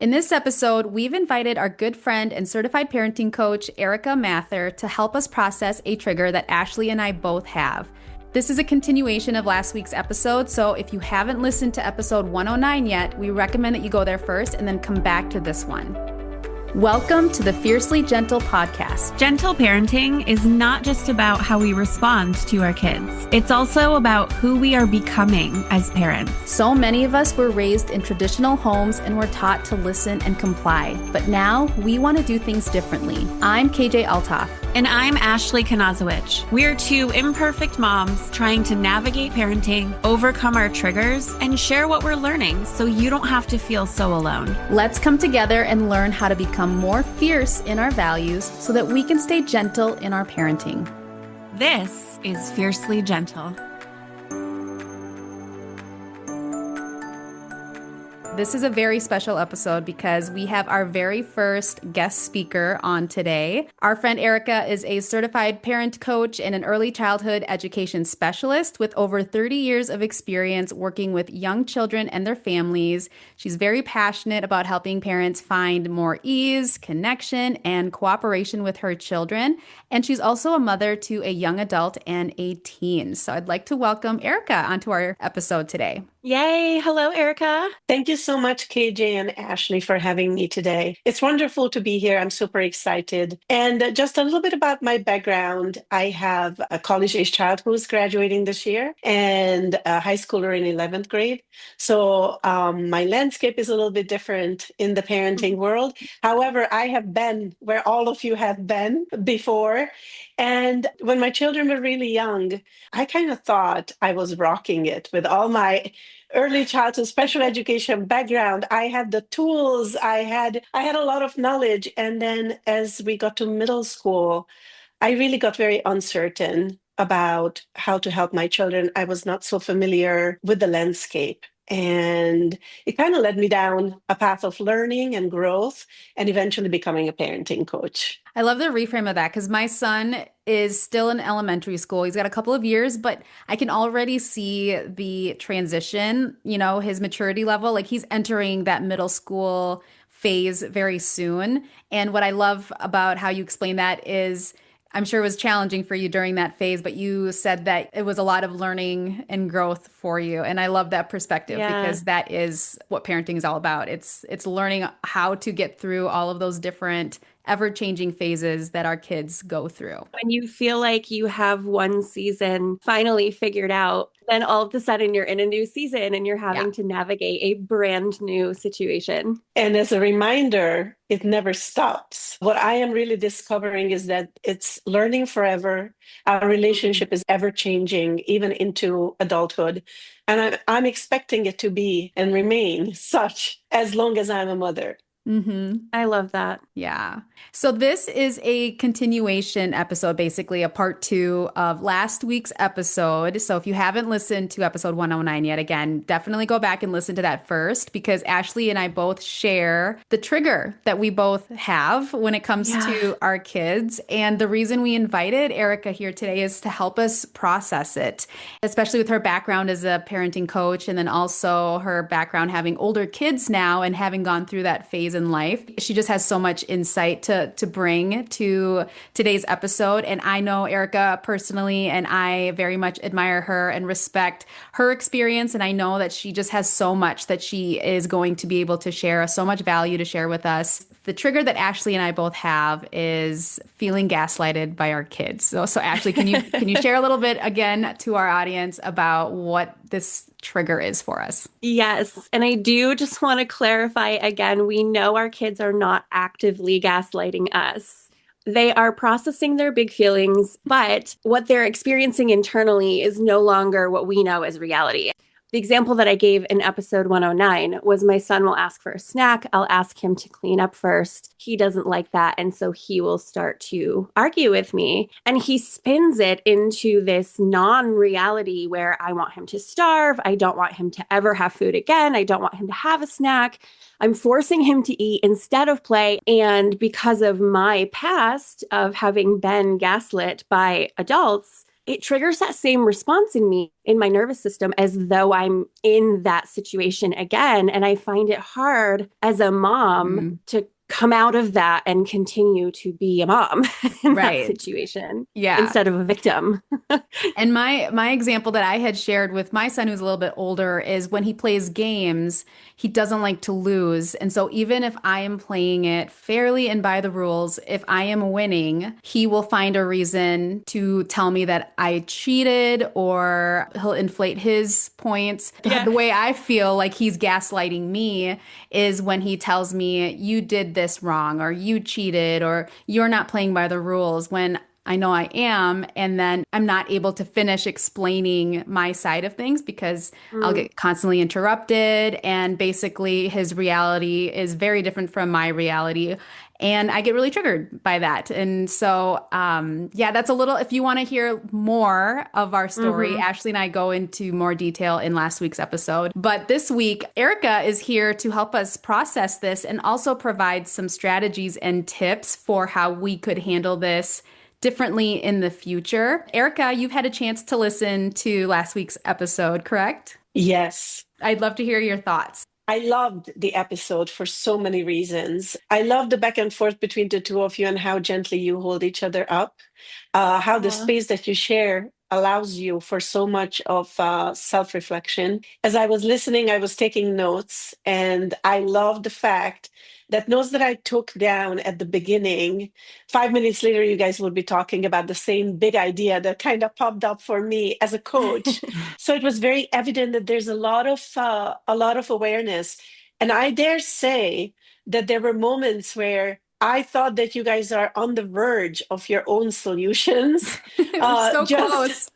In this episode, we've invited our good friend and certified parenting coach, Erika Mathur, to help us process a trigger that Ashley and I both have. This is a continuation of last week's episode, so if you haven't listened to episode 109 yet, we recommend that you go there first and then come back to this one. Welcome to the Fiercely Gentle podcast. Gentle parenting is not just about how we respond to our kids. It's also about who we are becoming as parents. So many of us were raised in traditional homes and were taught to listen and comply. But now we want to do things differently. I'm KJ Altoff. And I'm Ashley Kanazowicz. We're two imperfect moms trying to navigate parenting, overcome our triggers, and share what we're learning so you don't have to feel so alone. Let's come together and learn how to become more fierce in our values so that we can stay gentle in our parenting. This is Fiercely Gentle. This is a very special episode because we have our very first guest speaker on today. Our friend Erika is a certified parent coach and an early childhood education specialist with over 30 years of experience working with young children and their families. She's very passionate about helping parents find more ease, connection, and cooperation with her children. And she's also a mother to a young adult and a teen. So I'd like to welcome Erika onto our episode today. Yay! Hello, Erika. Thank you so much, KJ and Ashley, for having me today. It's wonderful to be here. I'm super excited. And just a little bit about my background. I have a college-age child who's graduating this year and a high schooler in 11th grade. So my landscape is a little bit different in the parenting world. However, I have been where all of you have been before. And when my children were really young, I kind of thought I was rocking it with all my early childhood special education background. I had the tools, I had a lot of knowledge. And then as we got to middle school, I really got very uncertain about how to help my children. I was not so familiar with the landscape. And it kind of led me down a path of learning and growth and eventually becoming a parenting coach. I love the reframe of that because my son is still in elementary school. He's got a couple of years, but I can already see the transition, his maturity level. Like he's entering that middle school phase very soon. And what I love about how you explain that is I'm sure it was challenging for you during that phase, but you said that it was a lot of learning and growth for you. And I love that perspective because that is what parenting is all about. It's learning how to get through all of those different ever-changing phases that our kids go through. When you feel like you have one season finally figured out, then all of a sudden you're in a new season and you're having to navigate a brand new situation. And as a reminder, it never stops. What I am really discovering is that it's learning forever. Our relationship is ever changing, even into adulthood. And I'm expecting it to be and remain such as long as I'm a mother. I love that. Yeah. So this is a continuation episode, basically a part 2 of last week's episode. So if you haven't listened to episode 109 yet, again, definitely go back and listen to that first because Ashley and I both share the trigger that we both have when it comes to our kids. And the reason we invited Erika here today is to help us process it, especially with her background as a parenting coach and then also her background having older kids now and having gone through that phase in life. She just has so much insight to bring to today's episode. And I know Erika personally, and I very much admire her and respect her experience. And I know that she just has so much that she is going to be able to share, so much value to share with us. The trigger that Ashley and I both have is feeling gaslighted by our kids. So Ashley, can you share a little bit again to our audience about what this trigger is for us? Yes. And I do just want to clarify again, we know our kids are not actively gaslighting us. They are processing their big feelings, but what they're experiencing internally is no longer what we know as reality. The example that I gave in episode 109 was my son will ask for a snack. I'll ask him to clean up first. He doesn't like that. And so he will start to argue with me. And he spins it into this non-reality where I want him to starve. I don't want him to ever have food again. I don't want him to have a snack. I'm forcing him to eat instead of play. And because of my past of having been gaslit by adults, it triggers that same response in me, in my nervous system, as though I'm in that situation again. And I find it hard as a mom Mm, to come out of that and continue to be a mom in that right. situation Yeah. instead of a victim. And my example that I had shared with my son who's a little bit older is when he plays games, he doesn't like to lose. And so even if I am playing it fairly and by the rules, if I am winning, he will find a reason to tell me that I cheated or he'll inflate his points. Yeah. The way I feel like he's gaslighting me is when he tells me you did this wrong or you cheated or you're not playing by the rules when I know I am, and then I'm not able to finish explaining my side of things because I'll Mm. get constantly interrupted. And basically, his reality is very different from my reality. And I get really triggered by that. And so, yeah, that's a little, if you want to hear more of our story, Hmm. Ashley and I go into more detail in last week's episode. But this week, Erica is here to help us process this and also provide some strategies and tips for how we could handle this differently in the future. Erica, you've had a chance to listen to last week's episode, correct? Yes. I'd love to hear your thoughts. I loved the episode for so many reasons. I love the back and forth between the two of you and how gently you hold each other up, how the Aw. space that you share allows you for so much of self reflection. As I was listening, I was taking notes, and I love the fact that notes that I took down at the beginning, 5 minutes later, you guys will be talking about the same big idea that kind of popped up for me as a coach. So it was very evident that there's a lot of awareness, and I dare say that there were moments where I thought that you guys are on the verge of your own solutions, We're so just close.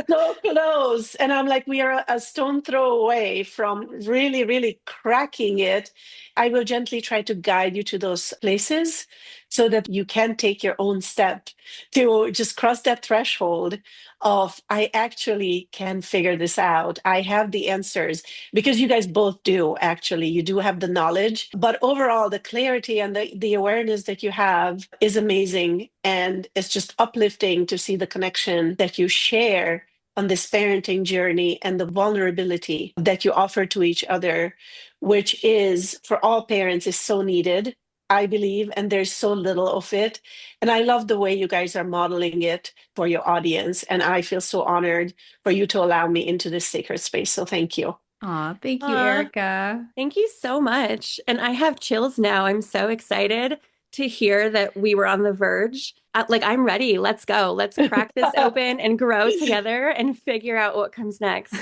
so close. And I'm like, we are a stone throw away from really, really cracking it. I will gently try to guide you to those places so that you can take your own step to just cross that threshold of, I actually can figure this out. I have the answers, because you guys both do, actually. You do have the knowledge. But overall, the clarity and the awareness that you have is amazing. And it's just uplifting to see the connection that you share on this parenting journey and the vulnerability that you offer to each other, which is for all parents is so needed, I believe, and there's so little of it. And I love the way you guys are modeling it for your audience. And I feel so honored for you to allow me into this sacred space. So thank you. Aw, thank you, Aw, Erica. thank you so much. And I have chills now. I'm so excited to hear that we were on the verge. Like, I'm ready. Let's go. Let's crack this open and grow together and figure out what comes next.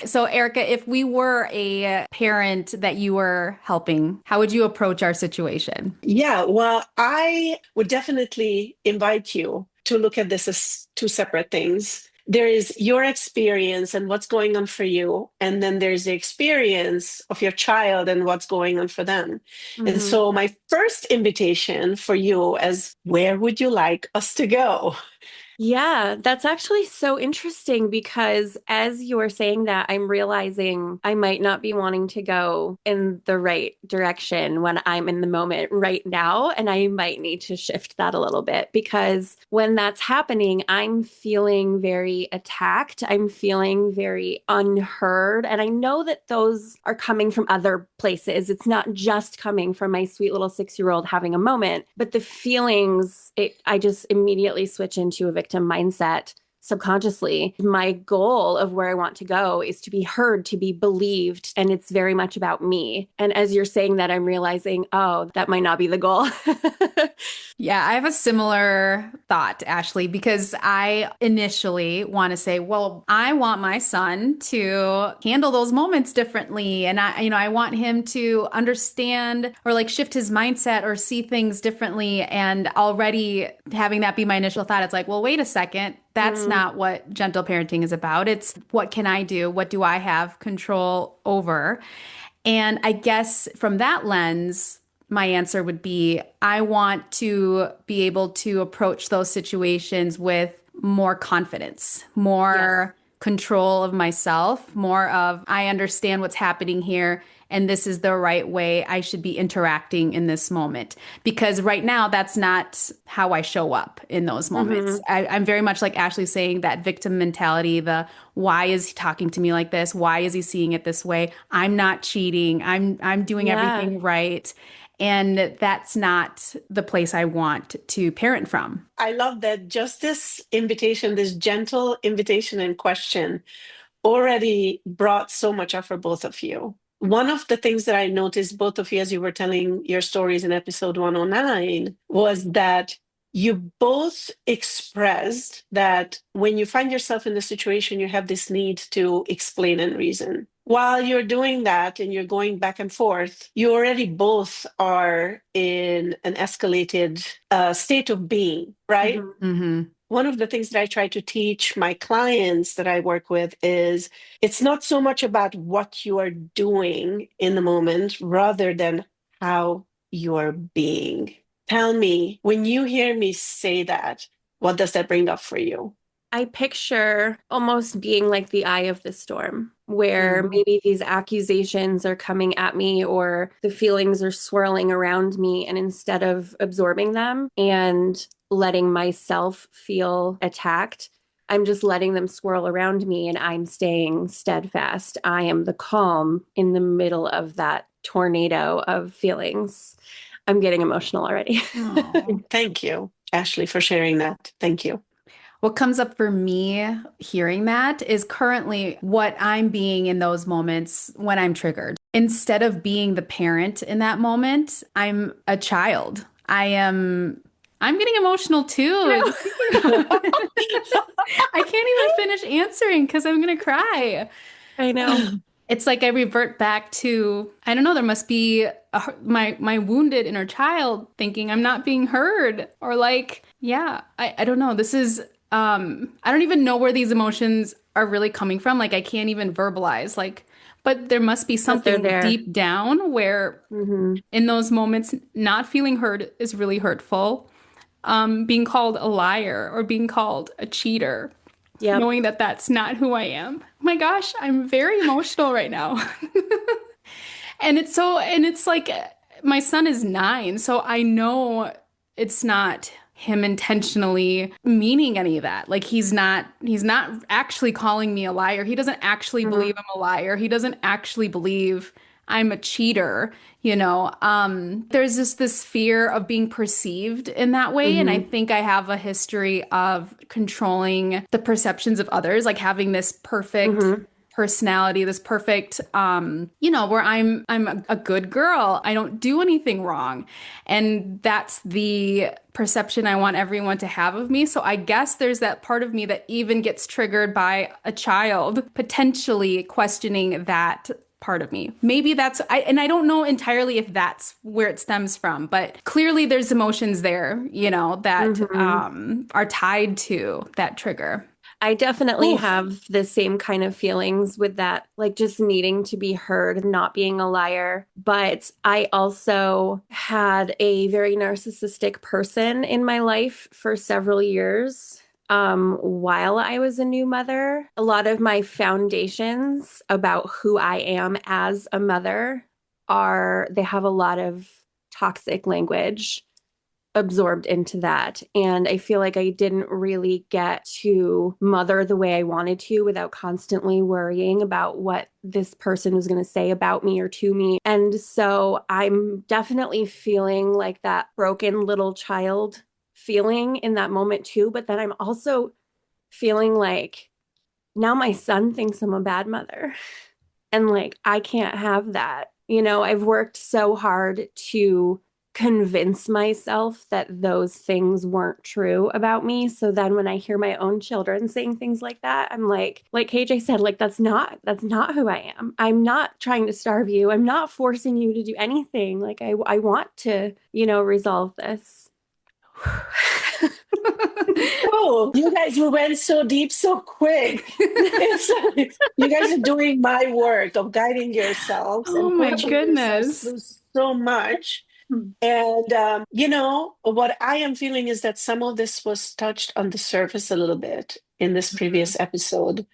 So, Erica, if we were a parent that you were helping, how would you approach our situation? Yeah, well, I would definitely invite you to look at this as two separate things. There is your experience and what's going on for you, and then there's the experience of your child and what's going on for them. And Hmm. so, my first invitation for you is, where would you like us to go? Yeah, that's actually so interesting because as you were saying that, I'm realizing I might not be wanting to go in the right direction when I'm in the moment right now. And I might need to shift that a little bit because when that's happening, I'm feeling very attacked. I'm feeling very unheard. And I know that those are coming from other places. It's not just coming from my sweet little 6-year-old having a moment, but the feelings, I just immediately switch into a victim mindset subconsciously. My goal of where I want to go is to be heard, to be believed, and it's very much about me. And as you're saying that, I'm realizing, oh, that might not be the goal. Yeah, I have a similar thought, Ashley, because I initially want to say, well, I want my son to handle those moments differently. And I want him to understand or like shift his mindset or see things differently. And already having that be my initial thought, it's like, well, wait a second. That's Mm, not what gentle parenting is about. It's what can I do? What do I have control over? And I guess from that lens, my answer would be I want to be able to approach those situations with more confidence, yes. more control of myself, more of I understand what's happening here and this is the right way I should be interacting in this moment. Because right now, that's not how I show up in those moments. Hmm. I'm very much like Ashley saying that victim mentality, the why is he talking to me like this? Why is he seeing it this way? I'm not cheating. I'm doing Yeah. everything right. And that's not the place I want to parent from. I love that just this invitation, this gentle invitation and question already brought so much up for both of you. One of the things that I noticed, both of you, as you were telling your stories in episode 109, was that you both expressed that when you find yourself in the situation, you have this need to explain and reason. While you're doing that and you're going back and forth, you already both are in an escalated state of being, right? Hmm. Hmm. One of the things that I try to teach my clients that I work with is it's not so much about what you are doing in the moment rather than how you are being. Tell me, when you hear me say that, what does that bring up for you? I picture almost being like the eye of the storm, where Mm. maybe these accusations are coming at me or the feelings are swirling around me. And instead of absorbing them and letting myself feel attacked, I'm just letting them swirl around me and I'm staying steadfast. I am the calm in the middle of that tornado of feelings. I'm getting emotional already. Oh. Thank you, Ashley, for sharing that. Thank you. What comes up for me hearing that is currently what I'm being in those moments when I'm triggered. Instead of being the parent in that moment, I'm a child. I'm getting emotional too, just thinking about it. I can't even finish answering because I'm gonna cry. I know. It's like I revert back to, I don't know, there must be my wounded inner child thinking I'm not being heard. Or like, yeah, I don't know. This is I don't even know where these emotions are really coming from. Like I can't even verbalize. Like, but there must be But they're something there. deep down where Hmm. in those moments not feeling heard is really hurtful. Being called a liar or being called a cheater, Yep. knowing that that's not who I am. My gosh, I'm very emotional right now. And it's like my son is 9, so I know it's not him intentionally meaning any of that. Like he's not actually calling me a liar. He doesn't actually believe Mhm. I'm a liar. He doesn't actually believe I'm a cheater, you know. There's just this fear of being perceived in that way, and I Mhm. think I have a history of controlling the perceptions of others, like having this perfect Mhm. personality, this perfect where I'm a good girl. I don't do anything wrong. And that's the perception I want everyone to have of me. So I guess there's that part of me that even gets triggered by a child potentially questioning that part of me. Maybe and I don't know entirely if that's where it stems from, but clearly there's emotions there, that Mhm. are tied to that trigger. I definitely Oof. have the same kind of feelings with that, like just needing to be heard, not being a liar. But I also had a very narcissistic person in my life for several years. While I was a new mother, a lot of my foundations about who I am as a mother they have a lot of toxic language absorbed into that. And I feel like I didn't really get to mother the way I wanted to without constantly worrying about what this person was going to say about me or to me. And so I'm definitely feeling like that broken little child feeling in that moment too. But then I'm also feeling like now my son thinks I'm a bad mother. And like, I can't have that. I've worked so hard to convince myself that those things weren't true about me. So then when I hear my own children saying things like that, I'm like KJ said, like that's not who I am. I'm not trying to starve you. I'm not forcing you to do anything. Like I want to, resolve this. Oh, you guys we went so deep so quick. It's like you guys are doing my work of guiding yourselves Oh and my coaching yourselves goodness. through so much. And, what I am feeling is that some of this was touched on the surface a little bit in this Mhm. previous episode.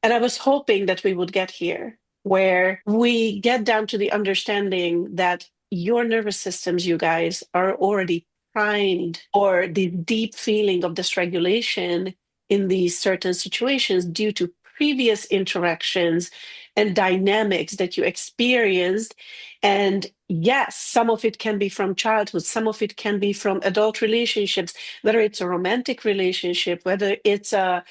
And I was hoping that we would get here. where we get down to the understanding that your nervous systems, you guys, are already primed for the deep feeling of dysregulation in these certain situations due to previous interactions and dynamics that you experienced. And yes, some of it can be from childhood, some of it can be from adult relationships, whether it's a romantic relationship, whether it's a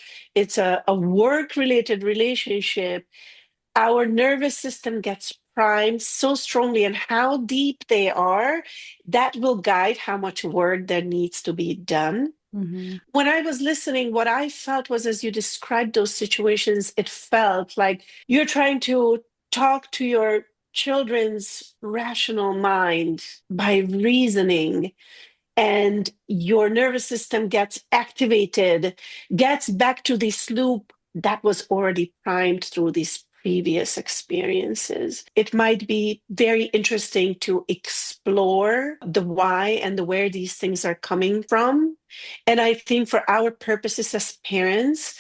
work related relationship. Our nervous system gets primed so strongly, and how deep they are, that will guide how much work there needs to be done. Mhm. When I was listening, what I felt was, as you described those situations, it felt like you're trying to talk to your children's rational mind by reasoning, and your nervous system gets activated, gets back to this loop that was already primed through these previous experiences. It might be very interesting to explore the why and the where these things are coming from. And I think for our purposes as parents,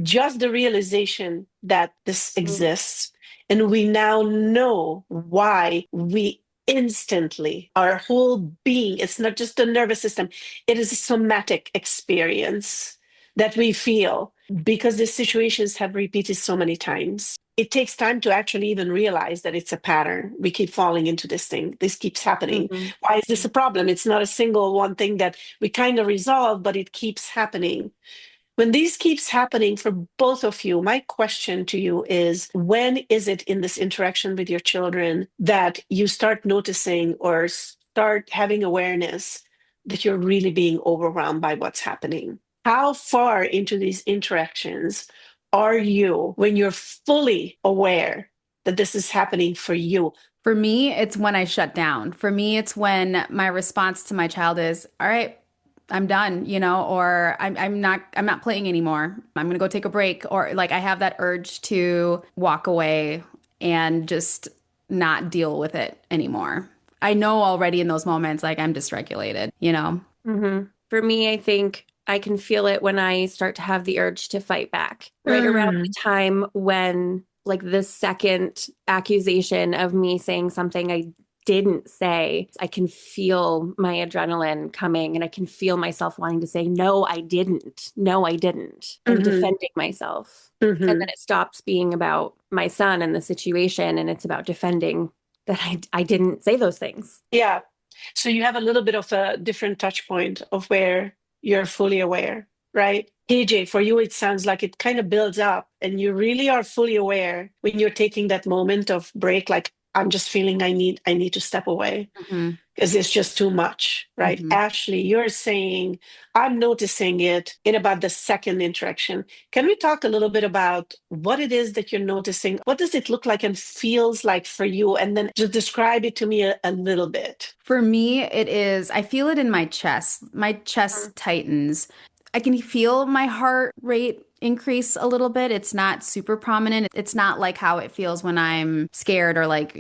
just the realization that this exists and we now know why we instantly, our whole being, it's not just the nervous system, it is a somatic experience that we feel because these situations have repeated so many times. It takes time to actually even realize that it's a pattern. We keep falling into this thing. This keeps happening. Mhm. Why is this a problem? It's not a single one thing that we kind of resolve, but it keeps happening. When this keeps happening for both of you, my question to you is, when is it in this interaction with your children that you start noticing or start having awareness that you're really being overwhelmed by what's happening? How far into these interactions are you when you're fully aware that this is happening for you? For me, it's when I shut down. For me, it's when my response to my child is, all right, I'm done, or I'm not playing anymore. I'm gonna go take a break. Or like I have that urge to walk away and just not deal with it anymore. I know already in those moments, like I'm dysregulated. For me, I think I can feel it when I start to have the urge to fight back. Right around the Mm, time when, like, the second accusation of me saying something I didn't say, I can feel my adrenaline coming and I can feel myself wanting to say, no, I didn't. No, I didn't. And mhm, defending myself. And then mhm. it stops being about my son and the situation and it's about defending that I didn't say those things. Yeah. So you have a little bit of a different touch point of where you're fully aware, right? KJ, for you, it sounds like it kind of builds up and you really are fully aware when you're taking that moment of break, like I'm just feeling I need to step away Hmm. because it's just too much, right? Hmm. Ashley, you're saying I'm noticing it in about the second interaction. Can we talk a little bit about what it is that you're noticing? What does it look like and feels like for you? And then just describe it to me a little bit. For me, it is, I feel it in my chest. My chest tightens. I can feel my heart rate increase a little bit. It's not super prominent. It's not like how it feels when I'm scared or like,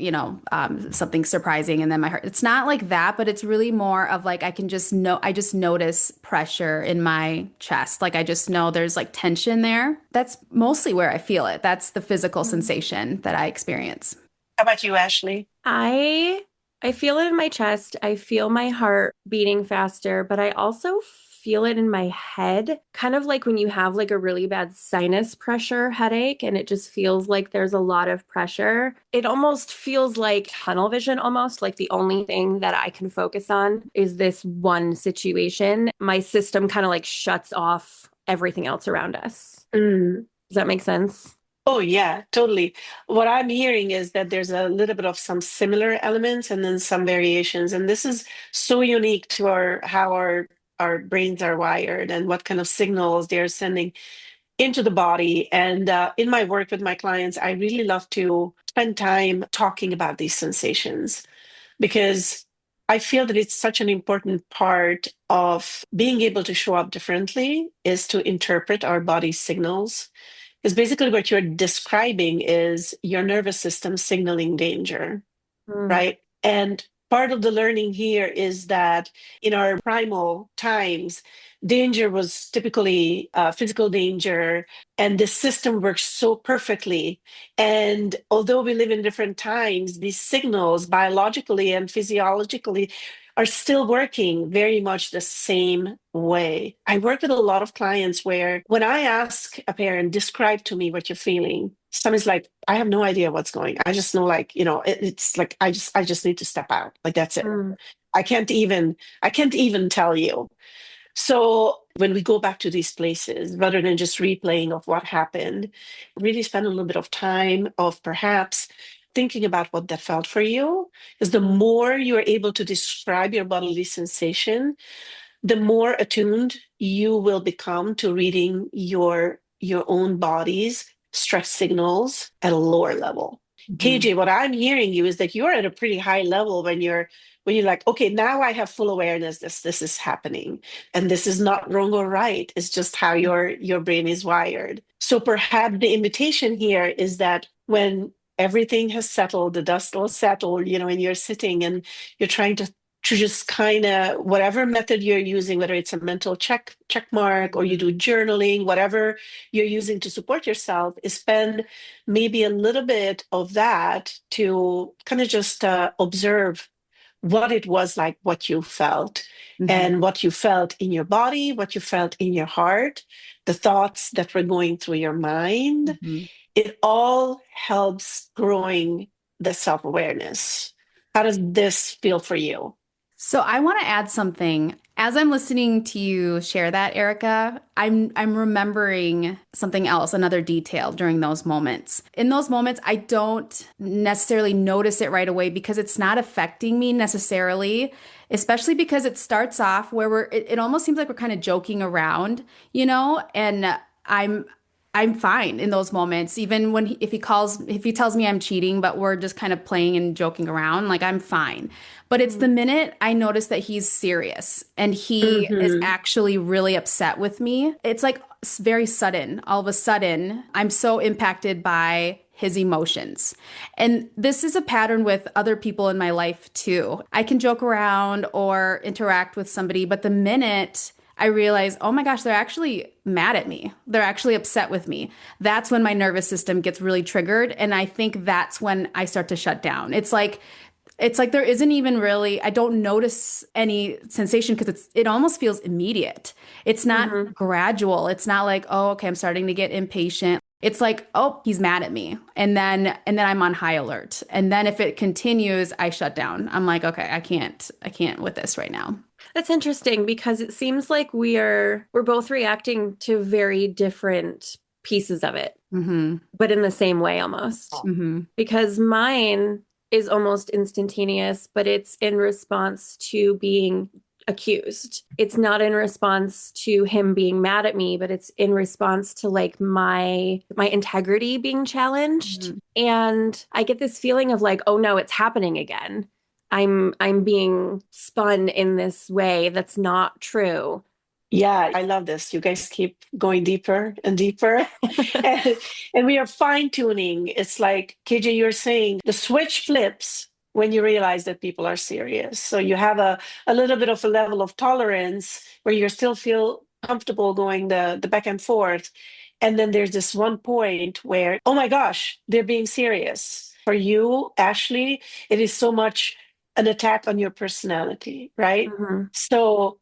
something surprising and then my heart. It's not like that, but it's really more of like I can just know, I just notice pressure in my chest. Like I just know there's like tension there. That's mostly where I feel it. That's the physical Mhm. sensation that I experience. How about you, Ashley? I I feel it in my chest. I feel my heart beating faster, but I also feel it in my head, kind of like when you have like a really bad sinus pressure headache and it just feels like there's a lot of pressure. It almost feels like tunnel vision, almost like the only thing that I can focus on is this one situation. My system kind of like shuts off everything else around us. Mm. Does that make sense? Oh, yeah, totally. What I'm hearing is that there's a little bit of some similar elements and then some variations. And this is so unique to our brains are wired and what kind of signals they're sending into the body. And in my work with my clients, I really love to spend time talking about these sensations because I feel that it's such an important part of being able to show up differently is to interpret our body's signals. Because basically, what you're describing is your nervous system signaling danger, Mm. right? And part of the learning here is that in our primal times, danger was typically physical danger, and the system works so perfectly. And although we live in different times, these signals, biologically and physiologically, are still working very much the same way. I work with a lot of clients where when I ask a parent, describe to me what you're feeling, somebody's like, I have no idea what's going. I just know, like, it's like I just need to step out. Like, that's it. Mm. I can't even tell you. So when we go back to these places, rather than just replaying of what happened, really spend a little bit of time of perhaps thinking about what that felt for you. Because the more you are able to describe your bodily sensation, the more attuned you will become to reading your own body's stress signals at a lower level. Mhm. KJ, what I'm hearing you is that you're at a pretty high level when you're like, okay, now I have full awareness this is happening. And this is not wrong or right. It's just how your brain is wired. So perhaps the invitation here is that when everything has settled, the dust will settle, and you're sitting and you're trying to just kind of, whatever method you're using, whether it's a mental check mark or you do journaling, whatever you're using to support yourself, is spend maybe a little bit of that to kind of just observe what it was like, what you felt, Mhm. and what you felt in your body, what you felt in your heart, the thoughts that were going through your mind. Mhm. It all helps growing the self-awareness. How does this feel for you? So I want to add something. As I'm listening to you share that, Erica, I'm remembering something else, another detail during those moments. In those moments, I don't necessarily notice it right away because it's not affecting me necessarily, especially because it starts off where it almost seems like we're kind of joking around, and I'm I'm fine in those moments. Even when if he tells me I'm cheating, but we're just kind of playing and joking around, like I'm fine. But it's the minute I notice that he's serious and he is Mm-hmm. actually really upset with me, it's like very sudden. All of a sudden, I'm so impacted by his emotions. And this is a pattern with other people in my life too. I can joke around or interact with somebody, but the minute I realize, oh my gosh, they're actually mad at me. They're actually upset with me. That's when my nervous system gets really triggered. And I think that's when I start to shut down. It's like there isn't even really, I don't notice any sensation because it almost feels immediate. It's not Mm-hmm. gradual. It's not like, oh, okay, I'm starting to get impatient. It's like, oh, he's mad at me. And then I'm on high alert. And then if it continues, I shut down. I'm like, okay, I can't with this right now. That's interesting because it seems like we're both reacting to very different pieces of it, Mm-hmm. but in the same way almost. Mm-hmm. Because mine is almost instantaneous, but it's in response to being accused. It's not in response to him being mad at me, but it's in response to like my integrity being challenged. Mm-hmm. And I get this feeling of like, oh no, it's happening again. I'm being spun in this way that's not true. Yeah, I love this. You guys keep going deeper and deeper. And, and we are fine tuning. It's like, KJ, you're saying the switch flips when you realize that people are serious. So you have a little bit of a level of tolerance where you still feel comfortable going the back and forth. And then there's this one point where, oh my gosh, they're being serious. For you, Ashley, it is so much an attack on your personality, right? Mhm. So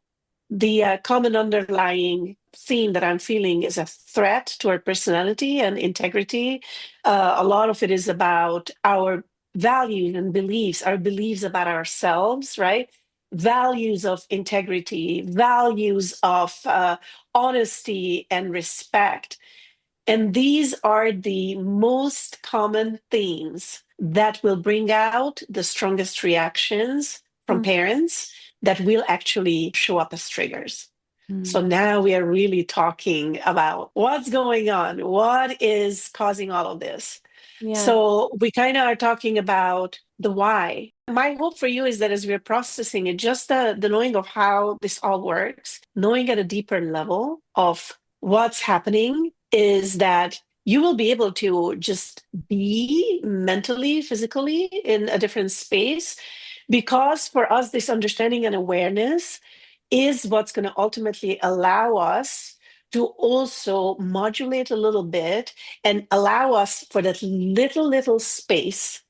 the common underlying theme that I'm feeling is a threat to our personality and integrity. A lot of it is about our values and beliefs, our beliefs about ourselves, right? Values of integrity, values of honesty and respect. And these are the most common themes that will bring out the strongest reactions from parents that will actually show up as triggers. So now we are really talking about what's going on, what is causing all of this. Yeah. So we kind of are talking about the why. My hope for you is that as we're processing it, just the knowing of how this all works, knowing at a deeper level of what's happening, is that you will be able to just be mentally, physically in a different space Because for us, this understanding and awareness is what's going to ultimately allow us to also modulate a little bit and allow us for that little space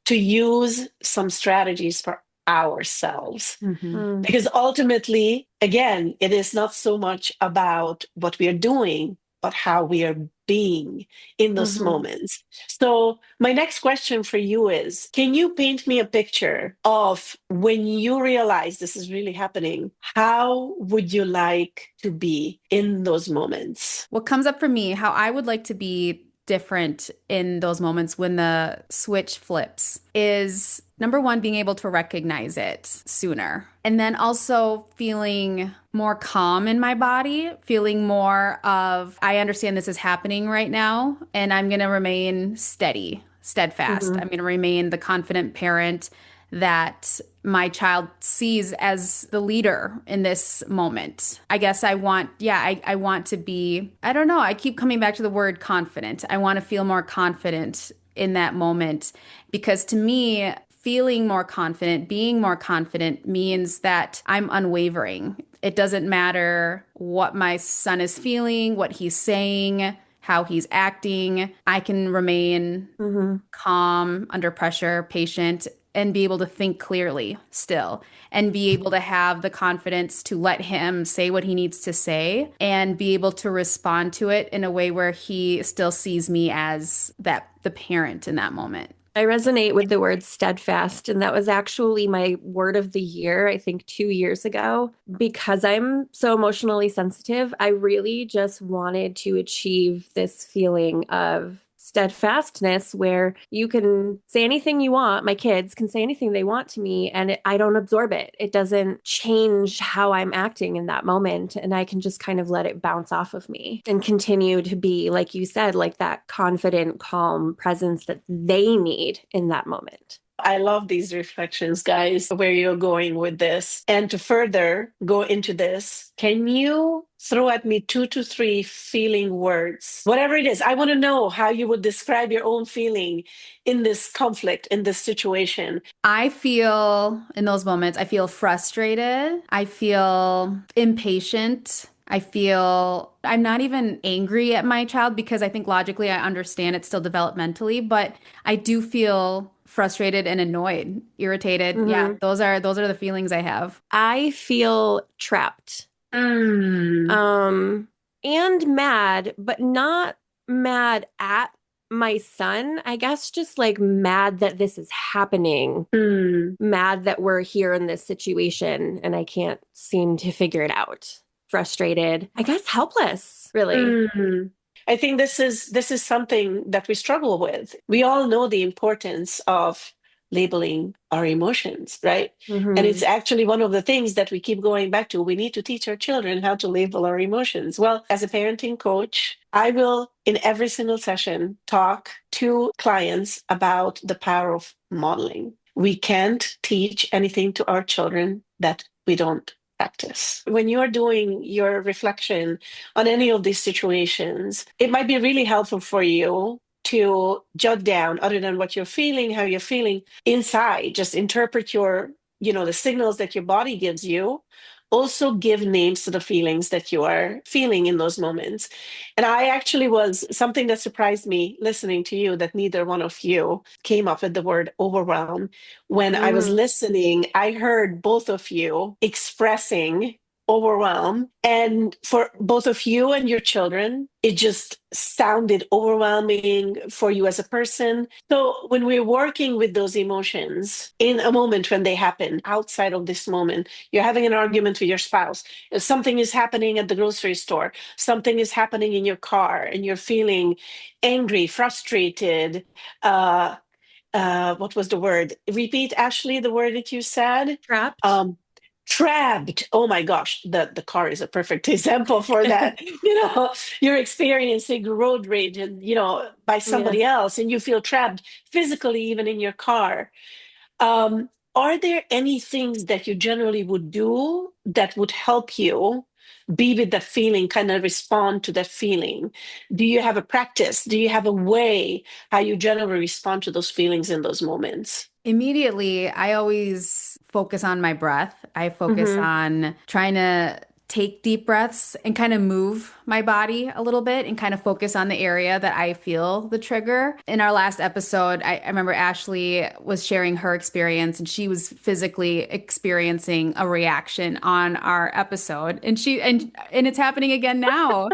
to use some strategies for ourselves. Mhm. Mm. Because ultimately, again, it is not so much about what we are doing, but how we are being in those Mhm. moments. So, my next question for you is, can you paint me a picture of when you realize this is really happening? How would you like to be in those moments? What comes up for me, how I would like to be different in those moments when the switch flips, is number one, being able to recognize it sooner. And then also feeling more calm in my body, feeling more of, I understand this is happening right now, and I'm going to remain steady, steadfast. Mhm. I'm going to remain the confident parent that my child sees as the leader in this moment. I guess I want, yeah, I want to be, I don't know, I keep coming back to the word confident. I want to feel more confident in that moment because to me, feeling more confident, being more confident means that I'm unwavering. It doesn't matter what my son is feeling, what he's saying, how he's acting. I can remain Mhm. calm under pressure, patient, and be able to think clearly still, and be able to have the confidence to let him say what he needs to say and be able to respond to it in a way where he still sees me as that the parent in that moment. I resonate with the word steadfast, and that was actually my word of the year, I think 2 years ago. Because I'm so emotionally sensitive, I really just wanted to achieve this feeling of steadfastness where you can say anything you want. My kids can say anything they want to me, and I don't absorb it. It doesn't change how I'm acting in that moment. And I can just kind of let it bounce off of me and continue to be, like you said, like that confident, calm presence that they need in that moment. I love these reflections, guys, where you're going with this. And to further go into this, can you throw at me 2 to 3 feeling words? Whatever it is, I want to know how you would describe your own feeling in this conflict, in this situation. I feel in those moments, I feel frustrated. I feel impatient. I feel I'm not even angry at my child because I think logically I understand it's still developmentally, but I do feel frustrated and annoyed, irritated. Yeah, Mhm. those are the feelings I have. I feel trapped. Mm, Um, and mad, but not mad at my son. I guess just like mad that this is happening, mm, mad that we're here in this situation and I can't seem to figure it out. Frustrated, I guess helpless, really. mm. I think this is something that we struggle with. We all know the importance of labeling our emotions, right? And it's Hmm. actually one of the things that we keep going back to. We need to teach our children how to label our emotions. Well, as a parenting coach, I will, in every single session, talk to clients about the power of modeling. We can't teach anything to our children that we don't practice. When you're doing your reflection on any of these situations, it might be really helpful for you to jot down, other than what you're feeling, how you're feeling inside, just interpret the signals that your body gives you. Also give names to the feelings that you are feeling in those moments. And I actually was something that surprised me listening to you that neither one of you came up with the word overwhelm. When I was Mm. listening, I heard both of you expressing overwhelm. And for both of you and your children, it just sounded overwhelming for you as a person. So when we're working with those emotions in a moment when they happen outside of this moment, you're having an argument with your spouse, something is happening at the grocery store, something is happening in your car, and you're feeling angry, frustrated. What was the word? Repeat, Ashley, the word that you said. Trapped. Um, Trapped. Oh my gosh, the car is a perfect example for that. You're experiencing road rage and by Yeah. somebody else, and you feel trapped physically, even in your car. Are there any things that you generally would do that would help you be with that feeling, kind of respond to that feeling? Do you have a practice? Do you have a way how you generally respond to those feelings in those moments? Immediately, I always focus on my breath. I focus Hmm. on trying to take deep breaths and kind of move my body a little bit and kind of focus on the area that I feel the trigger. In our last episode, I remember Ashley was sharing her experience and she was physically experiencing a reaction on our episode. And it's happening again now.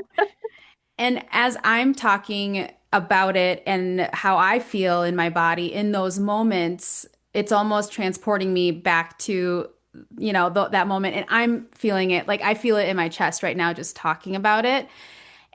And as I'm talking about it and how I feel in my body in those moments, it's almost transporting me back to, that moment. And I'm feeling it. Like I feel it in my chest right now, just talking about it.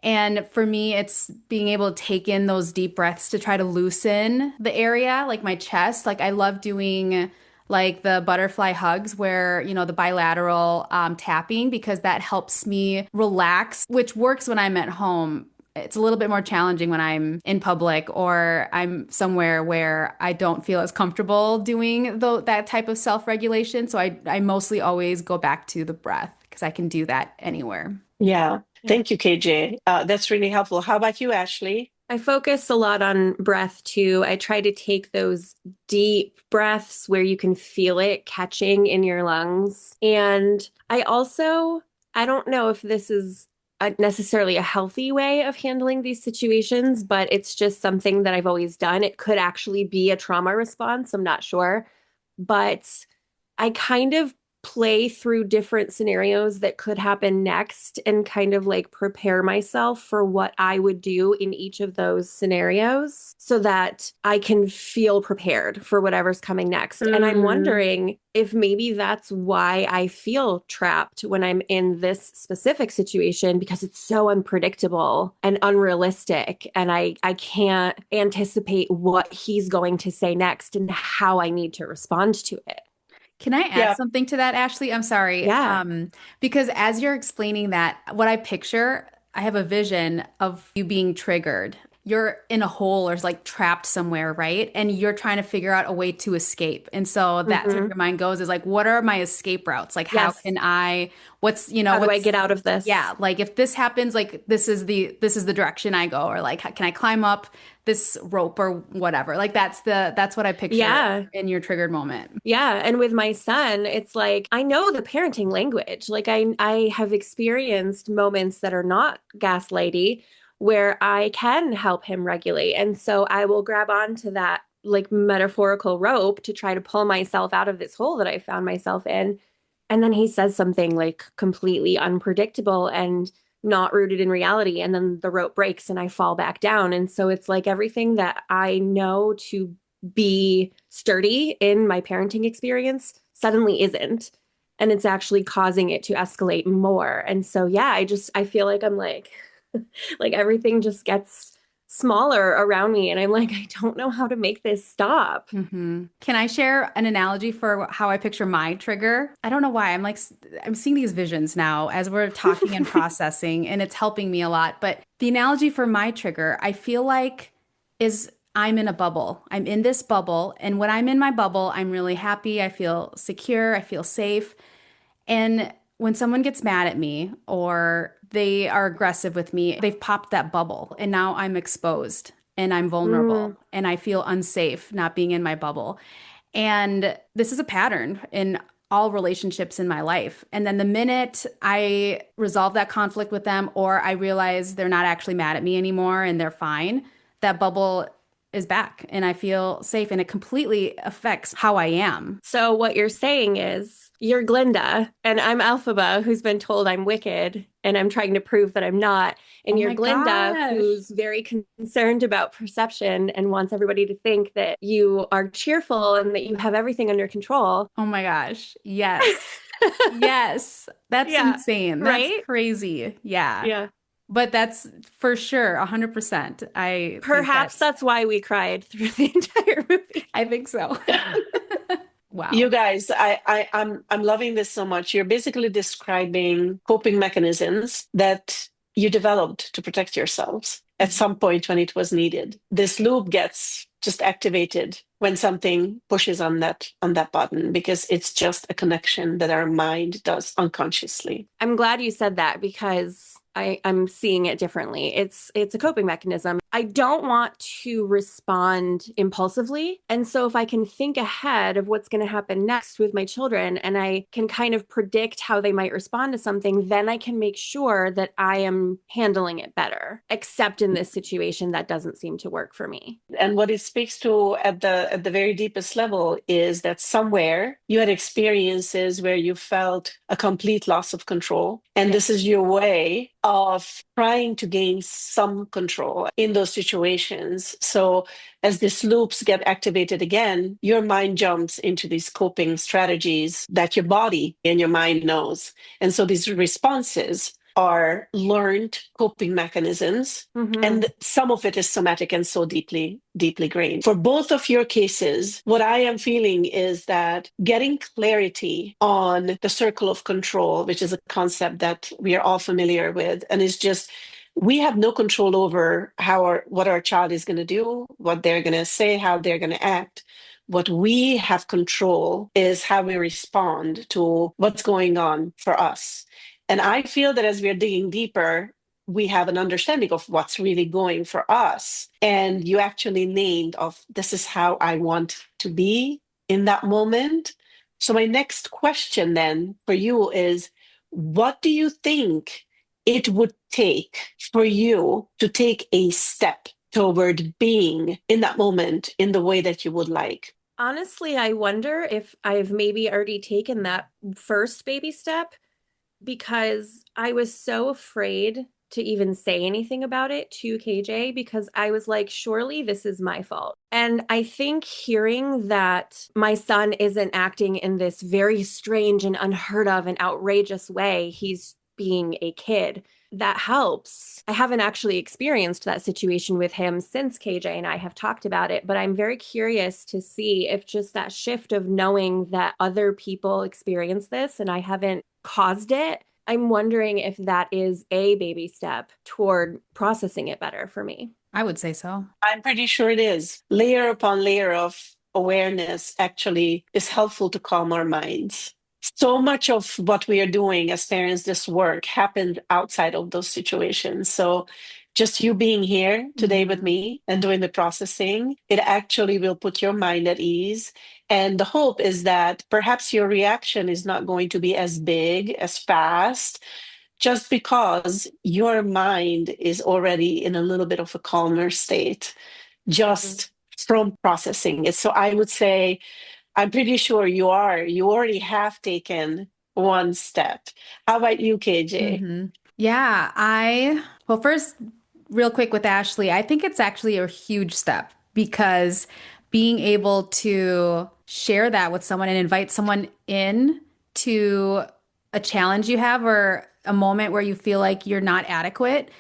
And for me, it's being able to take in those deep breaths to try to loosen the area, like my chest. Like I love doing like the butterfly hugs where, the bilateral tapping because that helps me relax, which works when I'm at home. It's a little bit more challenging when I'm in public or I'm somewhere where I don't feel as comfortable doing that type of self-regulation. So I mostly always go back to the breath because I can do that anywhere. Yeah. Yeah. Thank you, KJ. That's really helpful. How about you, Ashley? I focus a lot on breath too. I try to take those deep breaths where you can feel it catching in your lungs. And I don't know if this is necessarily a healthy way of handling these situations, but it's just something that I've always done. It could actually be a trauma response. I'm not sure. But I kind of play through different scenarios that could happen next and kind of like prepare myself for what I would do in each of those scenarios so that I can feel prepared for whatever's coming next. And I'm Mm, wondering if maybe that's why I feel trapped when I'm in this specific situation because it's so unpredictable and unrealistic and I can't anticipate what he's going to say next and how I need to respond to it. Can I add yeah. something to that, Ashley? I'm sorry. Yeah. Because as you're explaining that, what I picture, I have a vision of you being triggered. You're in a hole or like trapped somewhere, right? And you're trying to figure out a way to escape. And so that's where Hmm. your mind goes is like, what are my escape routes? Like, how Yes. can I, How do I get out of yeah, this? like if this happens, like this is the direction I go, or like, can I climb up this rope or whatever? Like that's what I picture Yeah. in your triggered moment. Yeah. And with my son, it's like I know the parenting language. Like I have experienced moments that are not gaslighty where I can help him regulate. And so I will grab onto that like metaphorical rope to try to pull myself out of this hole that I found myself in. And then he says something like completely unpredictable and not rooted in reality. And then the rope breaks and I fall back down. And so it's like everything that I know to be sturdy in my parenting experience suddenly isn't. And it's actually causing it to escalate more. And so, yeah, I feel like I'm like everything just gets smaller around me. And I'm like, I don't know how to make this stop. Can I share an analogy for how I picture my trigger? I don't know why. I'm seeing these visions now as we're talking and processing, and it's helping me a lot. But the analogy for my trigger, I feel like, is I'm in a bubble. I'm in this bubble. And when I'm in my bubble, I'm really happy. I feel secure. I feel safe. And when someone gets mad at me or they are aggressive with me, they've popped that bubble. And now I'm exposed and I'm vulnerable Mm, and I feel unsafe not being in my bubble. And this is a pattern in all relationships in my life. And then the minute I resolve that conflict with them or I realize they're not actually mad at me anymore and they're fine, that bubble is back and I feel safe and it completely affects how I am. So what you're saying is you're Glinda and I'm Alphaba who's been told I'm wicked and I'm trying to prove that I'm not. Oh And you're my Glinda gosh. who's very concerned about perception and wants everybody to think that you are cheerful and that you have everything under control. Oh my gosh. Yes. Yes. That's Yeah. insane. That's Right? crazy. Yeah. Yeah. But that's for sure 100%. I think Perhaps that's, that's why we cried through the entire movie. I think so. You Wow. guys, I'm loving this so much. You're basically describing coping mechanisms that you developed to protect yourselves at Mhm. some point when it was needed. This loop gets just activated when something pushes on that button because it's just a connection that our mind does unconsciously. I'm glad you said that because I'm seeing it differently. It's a coping mechanism. I don't want to respond impulsively. And so if I can think ahead of what's going to happen next with my children and I can kind of predict how they might respond to something, then I can make sure that I am handling it better. Except in this situation, that doesn't seem to work for me. And what it speaks to at the very deepest level is that somewhere you had experiences where you felt a complete loss of control. And this is your way of trying to gain some control in those situations. So as these loops get activated again, your mind jumps into these coping strategies that your body and your mind knows. And so these responses are learned coping mechanisms. Mm-hmm. And some of it is somatic and so deeply, deeply grained. For both of your cases, what I am feeling is that getting clarity on the circle of control, which is a concept that we are all familiar with, and is just we have no control over what our child is going to do, what they're going to say, how they're going to act. What we have control is how we respond to what's going on for us. And I feel that as we're digging deeper, we have an understanding of what's really going for us. And you actually named of this is how I want to be in that moment. So my next question then for you is, what do you think it would take for you to take a step toward being in that moment in the way that you would like? Honestly, I wonder if I've maybe already taken that first baby step because I was so afraid to even say anything about it to KJ because I was like, surely this is my fault. And I think hearing that my son isn't acting in this very strange and unheard of and outrageous way, he's being a kid, that helps. I haven't actually experienced that situation with him since KJ and I have talked about it, but I'm very curious to see if just that shift of knowing that other people experience this and I haven't caused it, I'm wondering if that is a baby step toward processing it better for me. I would say so. I'm pretty sure it is. Layer upon layer of awareness actually is helpful to calm our minds. So much of what we are doing as parents, this work happened outside of those situations. So just you being here today with me and doing the processing, it actually will put your mind at ease. And the hope is that perhaps your reaction is not going to be as big, as fast, just because your mind is already in a little bit of a calmer state, just from processing it. So I would say, I'm pretty sure you already have taken one step. How about you, KJ? Yeah, well, first, real quick with Ashley, I think it's actually a huge step because being able to share that with someone and invite someone in to a challenge you have or a moment where you feel like you're not adequate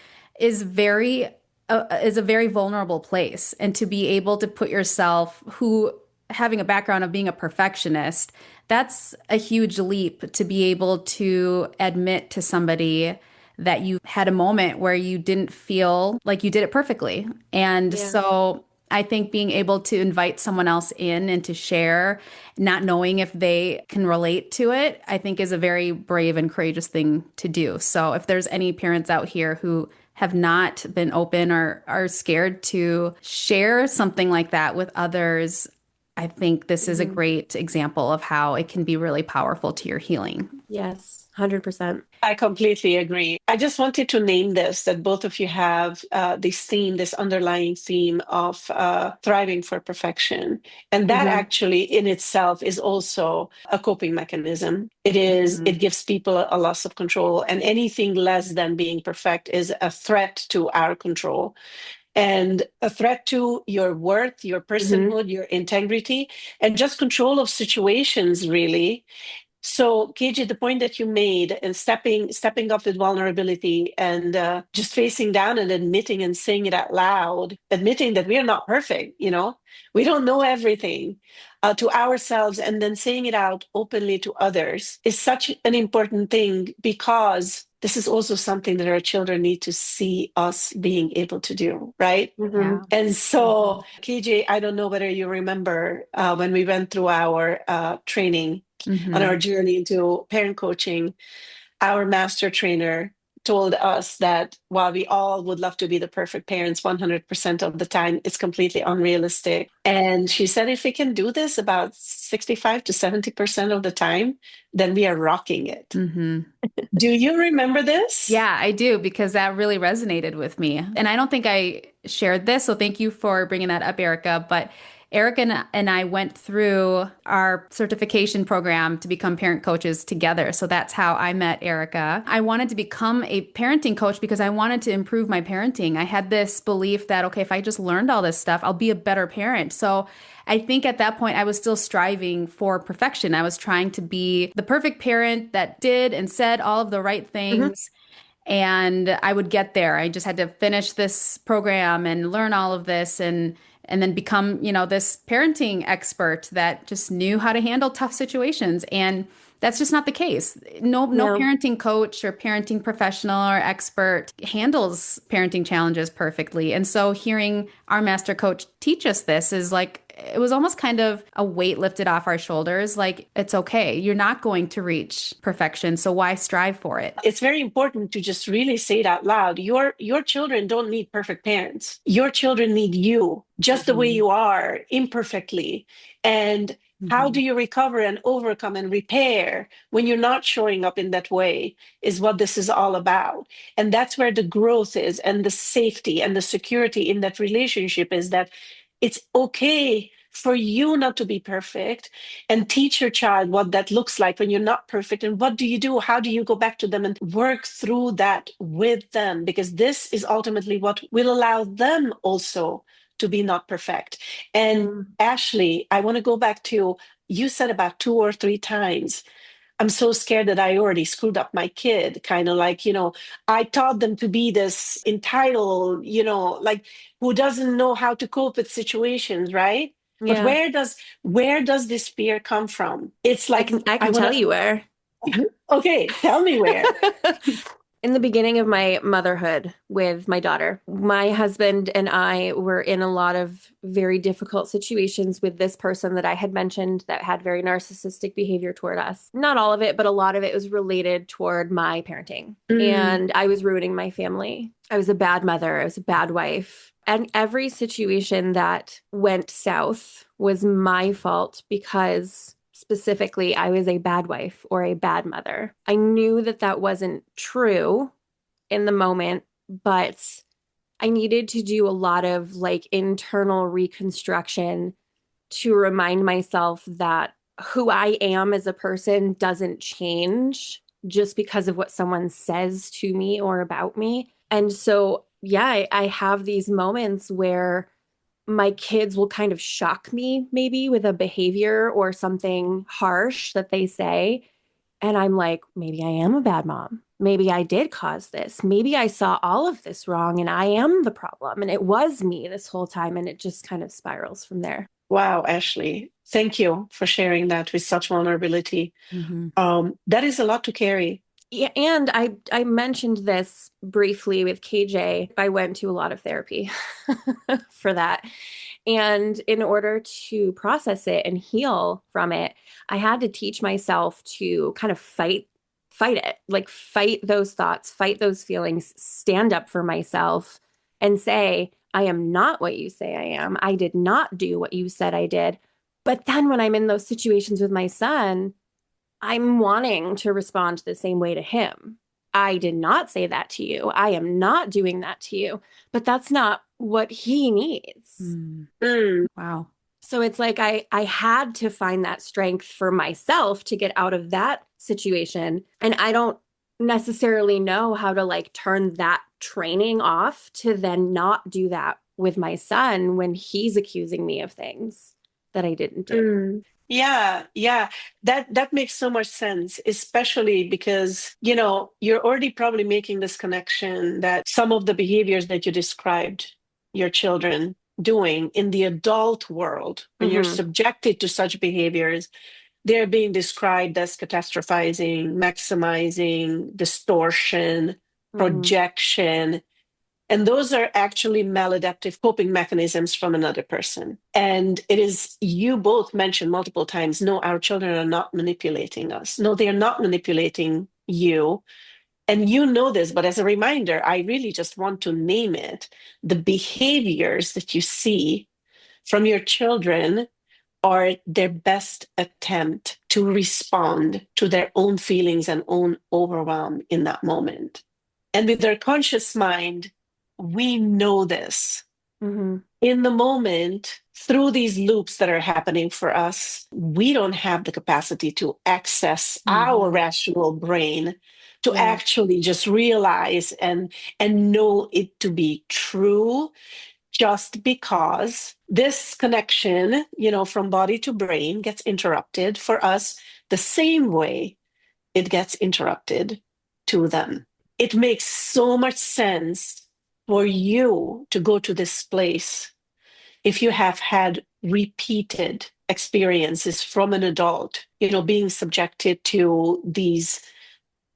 is is a very vulnerable place. And to be able to put yourself, who having a background of being a perfectionist, that's a huge leap to be able to admit to somebody that you had a moment where you didn't feel like you did it perfectly. And so I think being able to invite someone else in and to share, not knowing if they can relate to it, I think is a very brave and courageous thing to do. So if there's any parents out here who have not been open or are scared to share something like that with others, I think this is a great example of how it can be really powerful to your healing. Yes, 100%. I completely agree. I just wanted to name this that both of you have this theme, this underlying theme of thriving for perfection. And that actually in itself is also a coping mechanism. It gives people a loss of control, and anything less than being perfect is a threat to our control and a threat to your worth, your personhood, your integrity, and just control of situations, really. So, KJ, the point that you made and stepping up with vulnerability and just facing down and admitting and saying it out loud, admitting that we are not perfect, we don't know everything to ourselves, and then saying it out openly to others is such an important thing because this is also something that our children need to see us being able to do, right? Yeah. And so, KJ, I don't know whether you remember when we went through our training on our journey into parent coaching, our master trainer told us that while we all would love to be the perfect parents 100% of the time, it's completely unrealistic. And she said, if we can do this about 65 to 70% of the time, then we are rocking it. Mm-hmm. Do you remember this? Yeah, I do because that really resonated with me. And I don't think I shared this, so thank you for bringing that up, Erica. But Erica and I went through our certification program to become parent coaches together. So that's how I met Erica. I wanted to become a parenting coach because I wanted to improve my parenting. I had this belief that, okay, if I just learned all this stuff, I'll be a better parent. So I think at that point, I was still striving for perfection. I was trying to be the perfect parent that did and said all of the right Mm-hmm. things. And I would get there. I just had to finish this program and learn all of this and then become, this parenting expert that just knew how to handle tough situations. And that's just not the case. No No. parenting coach or parenting professional or expert handles parenting challenges perfectly. And so hearing our master coach teach us this is like it was almost kind of a weight lifted off our shoulders. Like, it's okay. You're not going to reach perfection. So why strive for it? It's very important to just really say it out loud. Your children don't need perfect parents. Your children need you just the way Mhm. you are, imperfectly. And how do Mhm. you recover and overcome and repair when you're not showing up in that way is what this is all about. And that's where the growth is, and the safety and the security in that relationship is that it's okay for you not to be perfect, and teach your child what that looks like when you're not perfect. And what do you do? How do you go back to them and work through that with them? Because this is ultimately what will allow them also to be not perfect. And Mm. Ashley, I want to go back to you said about 2 or 3 times. I'm so scared that I already screwed up my kid. Kind of like, I taught them to be this entitled, like who doesn't know how to cope with situations, right? But Yeah. where does this fear come from? It's I like can I I can want tell you where. to. Okay, tell me where. In the beginning of my motherhood with my daughter, my husband and I were in a lot of very difficult situations with this person that I had mentioned that had very narcissistic behavior toward us. Not all of it, but a lot of it was related toward my parenting. Mm, And I was ruining my family. I was a bad mother. I was a bad wife. And every situation that went south was my fault because specifically I was a bad wife or a bad mother. I knew that that wasn't true in the moment, but I needed to do a lot of like internal reconstruction to remind myself that who I am as a person doesn't change just because of what someone says to me or about me. And so, yeah, I have these moments where my kids will kind of shock me maybe with a behavior or something harsh that they say. And I'm like, maybe I am a bad mom. Maybe I did cause this. Maybe I saw all of this wrong and I am the problem. And it was me this whole time. And it just kind of spirals from there. wow, Ashley, thank you for sharing that with such vulnerability. Mhm. That is a lot to carry. Yeah, and I mentioned this briefly with KJ. I went to a lot of therapy for that. And in order to process it and heal from it, I had to teach myself to kind of fight it, like fight those thoughts, fight those feelings, stand up for myself and say, I am not what you say I am. I did not do what you said I did. But then when I'm in those situations with my son, I'm wanting to respond the same way to him. I did not say that to you. I am not doing that to you, but that's not what he needs. Mm. Mm, Wow. So it's like I had to find that strength for myself to get out of that situation. And I don't necessarily know how to like turn that training off to then not do that with my son when he's accusing me of things that I didn't do. mm. Yeah, yeah, that makes so much sense, especially because, you're already probably making this connection that some of the behaviors that you described your children doing in the adult world, when you're Mm-hmm. subjected to such behaviors, they're being described as catastrophizing, maximizing, distortion, Mm-hmm. projection. And those are actually maladaptive coping mechanisms from another person. And it is, you both mentioned multiple times, no, our children are not manipulating us. No, they are not manipulating you. And you know this, but as a reminder, I really just want to name it. The behaviors that you see from your children are their best attempt to respond to their own feelings and own overwhelm in that moment. And with our conscious mind, we know this. Mm-hmm. In the moment, through these loops that are happening for us, we don't have the capacity to access our Mhm. rational brain to Yeah. actually just realize and know it to be true, just because this connection, from body to brain gets interrupted for us the same way it gets interrupted to them. It makes so much sense for you to go to this place if you have had repeated experiences from an adult, being subjected to these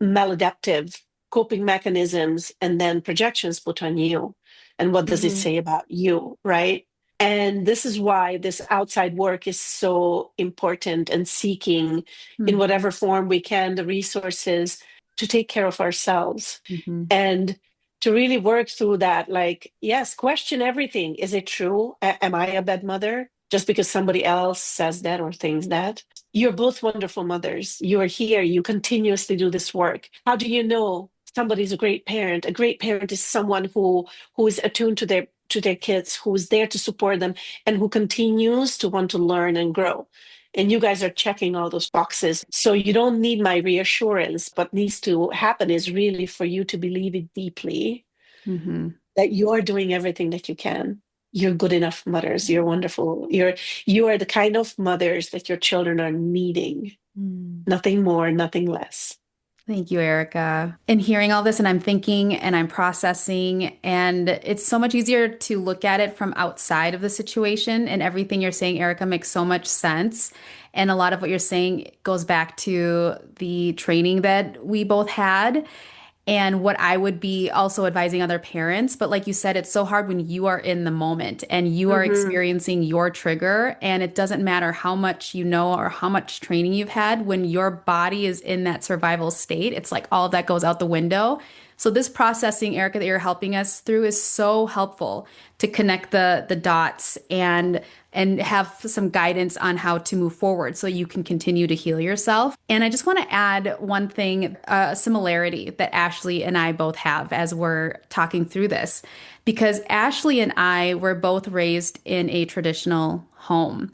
maladaptive coping mechanisms and then projections put on you. And what does it Mm-hmm. say about you, right? And this is why this outside work is so important, and seeking in Mhm. whatever form we can the resources to take care of ourselves Mhm. and to really work through that. Like, yes, question everything. Is it true? Am I a bad mother just because somebody else says that or thinks that? You're both wonderful mothers. You are here. You continuously do this work. How do you know somebody's a great parent? A great parent is someone who is attuned to their kids, who is there to support them, and who continues to want to learn and grow. And you guys are checking all those boxes. So you don't need my reassurance. What needs to happen is really for you to believe it deeply Mhm. that you are doing everything that you can. You're good enough mothers. You're wonderful. You are the kind of mothers that your children are needing. Mm. Nothing more, nothing less. Thank you, Erica. And hearing all this, and I'm thinking and I'm processing, and it's so much easier to look at it from outside of the situation. And everything you're saying, Erica, makes so much sense. And a lot of what you're saying goes back to the training that we both had and what I would be also advising other parents. But like you said, it's so hard when you are in the moment and you are Mm-hmm. experiencing your trigger, and it doesn't matter how much you know or how much training you've had. When your body is in that survival state, it's like all of that goes out the window. So this processing, Erica, that you're helping us through is so helpful to connect the dots and have some guidance on how to move forward so you can continue to heal yourself. And I just want to add one thing, a similarity that Ashley and I both have as we're talking through this, because Ashley and I were both raised in a traditional home.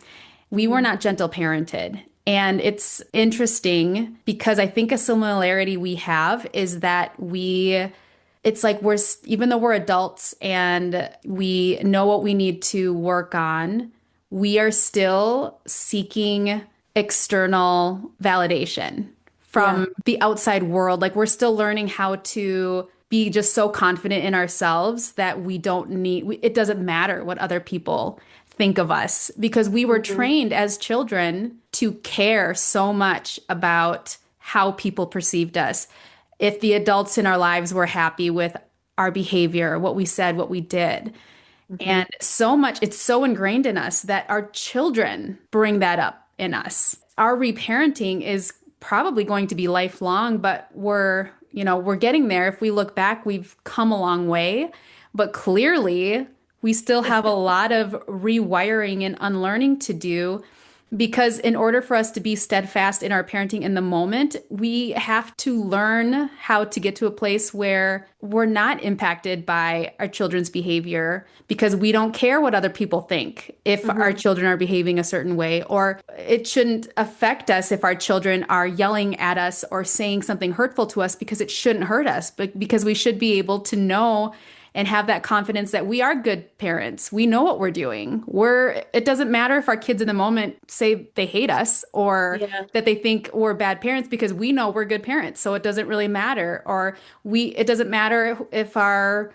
We were Mm-hmm. not gentle parented. And it's interesting because I think a similarity we have is that it's like even though we're adults and we know what we need to work on, we are still seeking external validation Yeah. from the outside world. Like we're still learning how to be just so confident in ourselves that we don't need, it doesn't matter what other people think of us because we were Mm-hmm. trained as children to care so much about how people perceived us. If the adults in our lives were happy with our behavior, what we said, what we did. Mm-hmm. And so much, it's so ingrained in us that our children bring that up in us. Our reparenting is probably going to be lifelong, but we're getting there. If we look back, we've come a long way, but clearly we still have a lot of rewiring and unlearning to do because in order for us to be steadfast in our parenting in the moment, we have to learn how to get to a place where we're not impacted by our children's behavior because we don't care what other people think if our Mm-hmm. children are behaving a certain way, or it shouldn't affect us if our children are yelling at us or saying something hurtful to us because it shouldn't hurt us, but because we should be able to know and have that confidence that we are good parents. We know what we're doing. It doesn't matter if our kids in the moment say they hate us or Yeah. that they think we're bad parents because we know we're good parents. So it doesn't really matter. Or it doesn't matter if a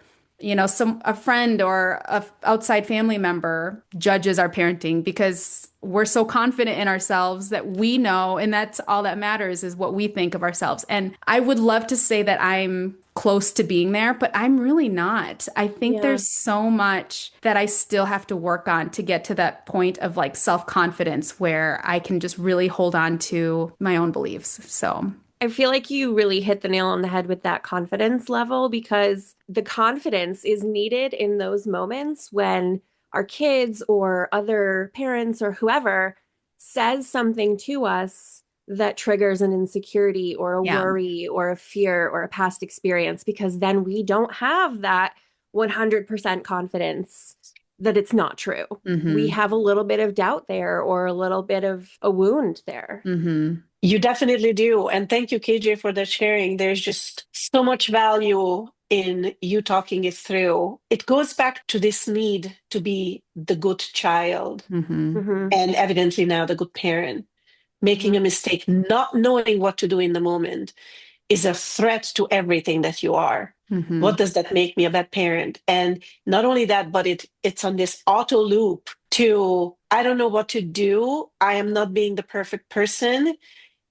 friend or a outside family member judges our parenting because we're so confident in ourselves that we know, and that's all that matters is what we think of ourselves. And I would love to say that I'm close to being there, but I'm really not. I think Yeah. there's so much that I still have to work on to get to that point of like self-confidence where I can just really hold on to my own beliefs. So, I feel like you really hit the nail on the head with that confidence level because the confidence is needed in those moments when our kids or other parents or whoever says something to us that triggers an insecurity or a Yeah. worry or a fear or a past experience, because then we don't have that 100% confidence that it's not true. We Mm-hmm. have a little bit of doubt there or a little bit of a wound there. Mm-hmm. You definitely do. And thank you, KJ, for the sharing. There's just so much value in you talking it through. It goes back to this need to be the good child Mm-hmm. Hmm. and evidently now the good parent. Making a Hmm. mistake, not knowing what to do in the moment is a threat to everything that you are. Mm-hmm. What does that make me a bad parent? And not only that, but it's on this auto loop to I don't know what to do. I am not being the perfect person.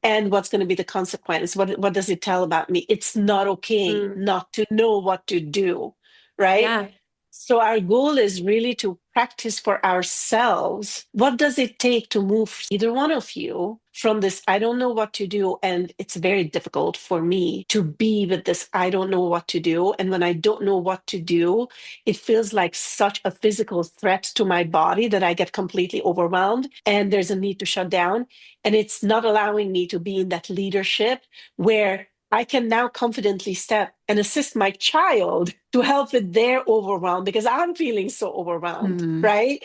And what's going to be the consequence? What does it tell about me? It's not okay Mm. not to know what to do, right? Yeah. So our goal is really to practice for ourselves. What does it take to move either one of you from this, I don't know what to do, and it's very difficult for me to be with this, I don't know what to do. And when I don't know what to do, it feels like such a physical threat to my body that I get completely overwhelmed and there's a need to shut down. And it's not allowing me to be in that leadership where I can now confidently step and assist my child to help with their overwhelm because I'm feeling so overwhelmed, Mm-hmm. right?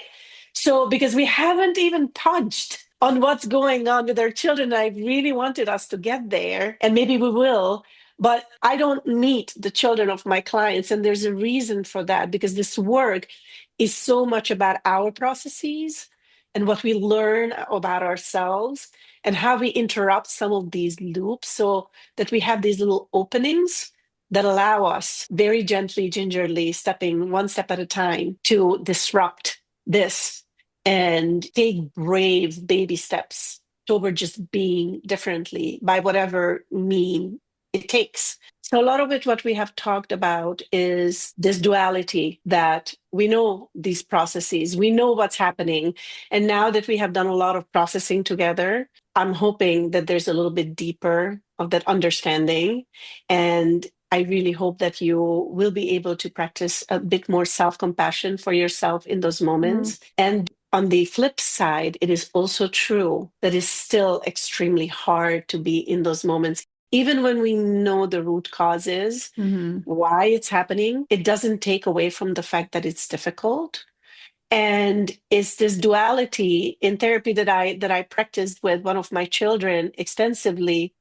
So, because we haven't even touched on what's going on with our children, I really wanted us to get there, and maybe we will. But I don't meet the children of my clients, and there's a reason for that because this work is so much about our processes and what we learn about ourselves and how we interrupt some of these loops so that we have these little openings that allow us very gently, gingerly, stepping one step at a time to disrupt this and take brave baby steps toward just being differently by whatever mean it takes. So, a lot of it, what we have talked about is this duality that we know these processes, we know what's happening. And now that we have done a lot of processing together, I'm hoping that there's a little bit deeper of that understanding. And I really hope that you will be able to practice a bit more self compassion for yourself in those Mm. moments. And on the flip side, it is also true that it's still extremely hard to be in those moments. Even when we know the root causes, Mm-hmm. why it's happening, it doesn't take away from the fact that it's difficult. And it's this duality in therapy that I practiced with one of my children extensively.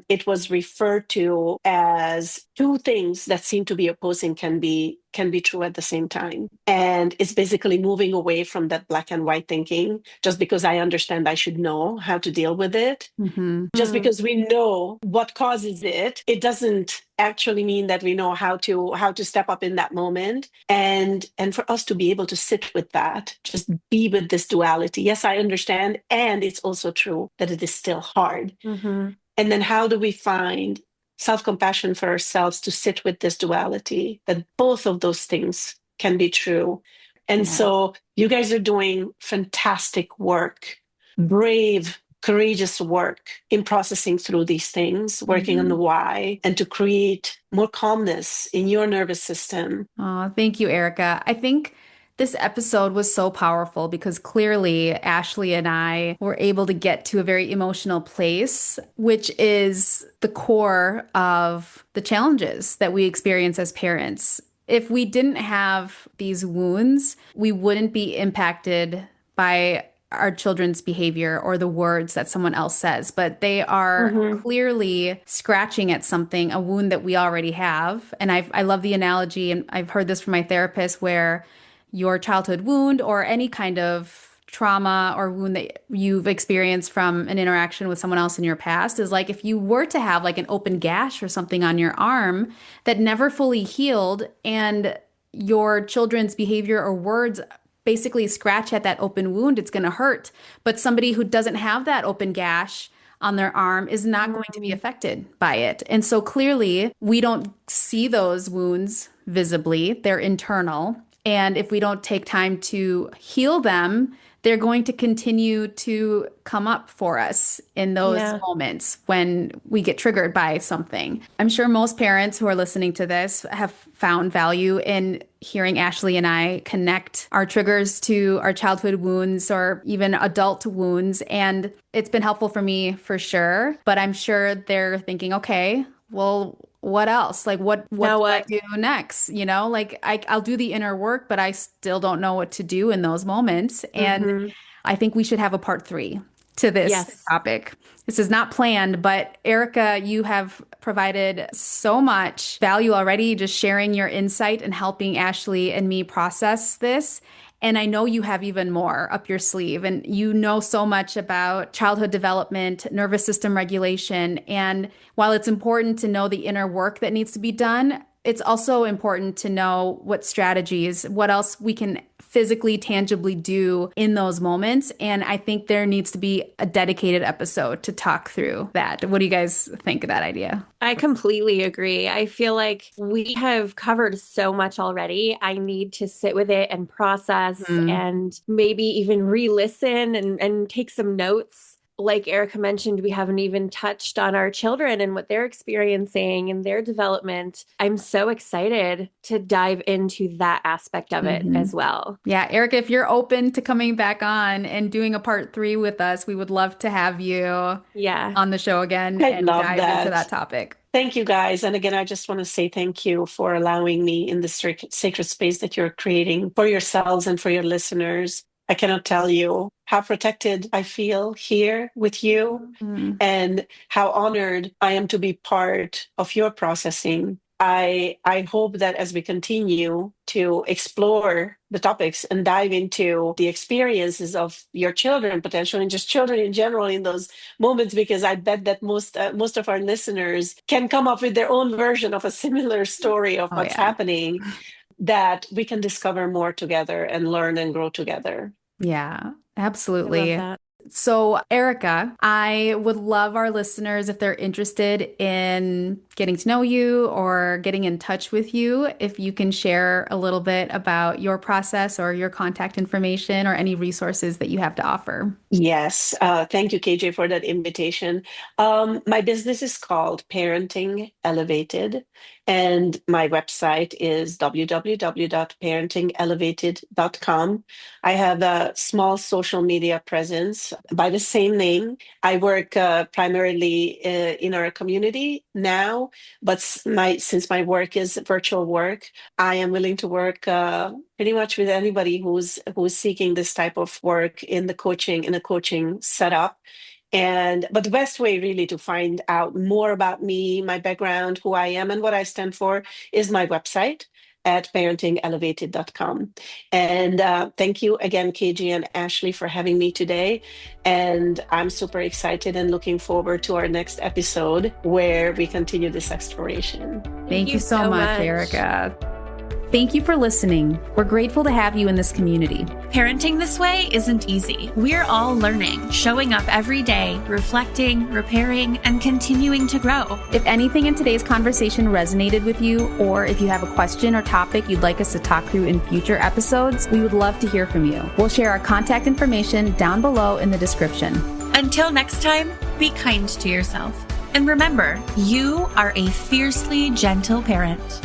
It was referred to as two things that seem to be opposing can be true at the same time. And it's basically moving away from that black and white thinking. Just because I understand, I should know how to deal with it. Mm-hmm. Just Mm. because we know what causes it, it doesn't actually mean that we know how to step up in that moment. And for us to be able to sit with that, just be with this duality. Yes, I understand, and it's also true that it is still hard. Hmm. And then how do we find self-compassion for ourselves to sit with this duality, that both of those things can be true? And Yeah. so you guys are doing fantastic work, brave, courageous work in processing through these things, working on Mm-hmm. the why, and to create more calmness in your nervous system. Oh, thank you, Erica. I think this episode was so powerful because clearly Ashley and I were able to get to a very emotional place, which is the core of the challenges that we experience as parents. If we didn't have these wounds, we wouldn't be impacted by our children's behavior or the words that someone else says, but they are Hmm. clearly scratching at something, a wound that we already have. And I love the analogy, and I've heard this from my therapist, where your childhood wound or any kind of trauma or wound that you've experienced from an interaction with someone else in your past is like if you were to have like an open gash or something on your arm that never fully healed and your children's behavior or words basically scratch at that open wound, it's going to hurt. But somebody who doesn't have that open gash on their arm is not going to be Mm. affected by it. And so clearly, we don't see those wounds visibly, they're internal. And if we don't take time to heal them, they're going to continue to come up for us in those moments when we get triggered by something. I'm sure most parents who are listening to this have found value in hearing Ashley and I connect our triggers to our childhood wounds or even adult wounds. And it's been helpful for me for sure. But I'm sure they're thinking, okay, well, what else? Like what do I do next? Like I'll do the inner work, but I still don't know what to do in those moments. And I think we should have a part 3 to this topic. This is not planned, but Erika, you have provided so much value already, just sharing your insight and helping Ashley and me process this. And I know you have even more up your sleeve, and you know so much about childhood development, nervous system regulation. And while it's important to know the inner work that needs to be done, it's also important to know what strategies, what else we can physically, tangibly do in those moments. And I think there needs to be a dedicated episode to talk through that. What do you guys think of that idea? I completely agree. I feel like we have covered so much already. I need to sit with it and process and maybe even re-listen and take some notes. Like Erika mentioned, we haven't even touched on our children and what they're experiencing and their development. I'm so excited to dive into that aspect of it as well. Yeah, Erika, if you're open to coming back on and doing a part 3 with us, we would love to have you on the show again I'd and love dive that. into that topic. Thank you, guys. And again, I just want to say thank you for allowing me in this sacred space that you're creating for yourselves and for your listeners. I cannot tell you how protected I feel here with you and how honored I am to be part of your processing. I hope that as we continue to explore the topics and dive into the experiences of your children, potentially, and just children in general in those moments, because I bet that most of our listeners can come up with their own version of a similar story of what's happening, that we can discover more together and learn and grow together. Yeah, absolutely. I love that. So, Erika, I would love our listeners, if they're interested in getting to know you or getting in touch with you, if you can share a little bit about your process or your contact information or any resources that you have to offer. Yes. Thank you, KJ, for that invitation. My business is called Parenting Elevated, and my website is www.parentingelevated.com. I have a small social media presence by the same name. I work primarily in our community now, but since my work is virtual work, I am willing to work pretty much with anybody who's seeking this type of work in a coaching setup. But the best way really to find out more about me, my background, who I am, and what I stand for is my website at parentingelevated.com. And thank you again, KG and Ashley, for having me today. And I'm super excited and looking forward to our next episode where we continue this exploration. Thank you so much, Erika. Thank you for listening. We're grateful to have you in this community. Parenting this way isn't easy. We're all learning, showing up every day, reflecting, repairing, and continuing to grow. If anything in today's conversation resonated with you, or if you have a question or topic you'd like us to talk through in future episodes, we would love to hear from you. We'll share our contact information down below in the description. Until next time, be kind to yourself. And remember, you are a fiercely gentle parent.